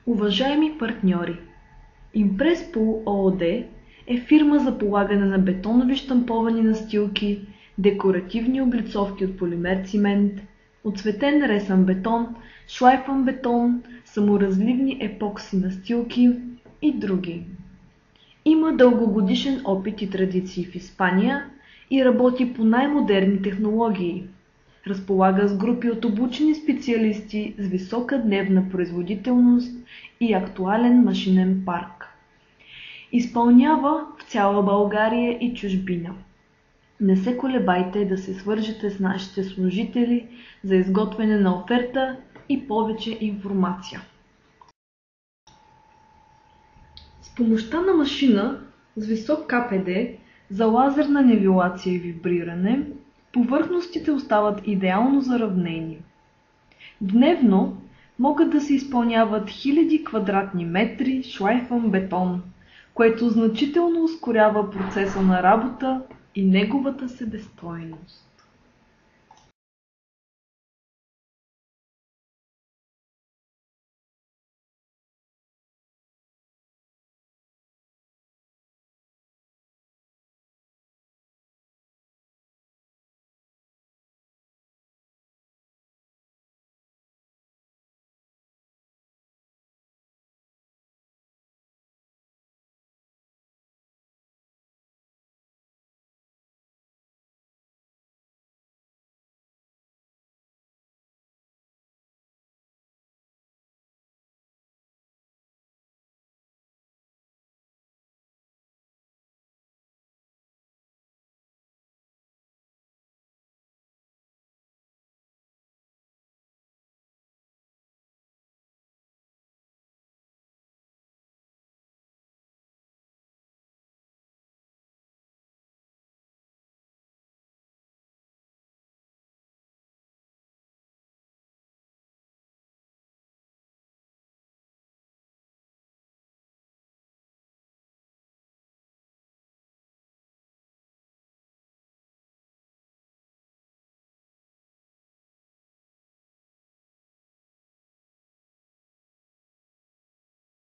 Уважаеми партньори, Импреспол ООД е фирма за полагане на бетонови щамповани настилки, декоративни облицовки от полимер цимент, оцветен ресън бетон, шлайфан бетон, саморазливни епокси настилки и други. Има дългогодишен опит и традиции в Испания и работи по най-модерни технологии. Разполага с групи от обучени специалисти с висока дневна производителност и актуален машинен парк. Изпълнява в цяла България и чужбина. Не се колебайте да се свържете с нашите служители за изготвяне на оферта и повече информация. С помощта на машина с висок КПД за лазерна нивелация и вибриране, повърхностите остават идеално заравнени. Дневно могат да се изпълняват хиляди квадратни метри шлайфан бетон, което значително ускорява процеса на работа и неговата себестойност.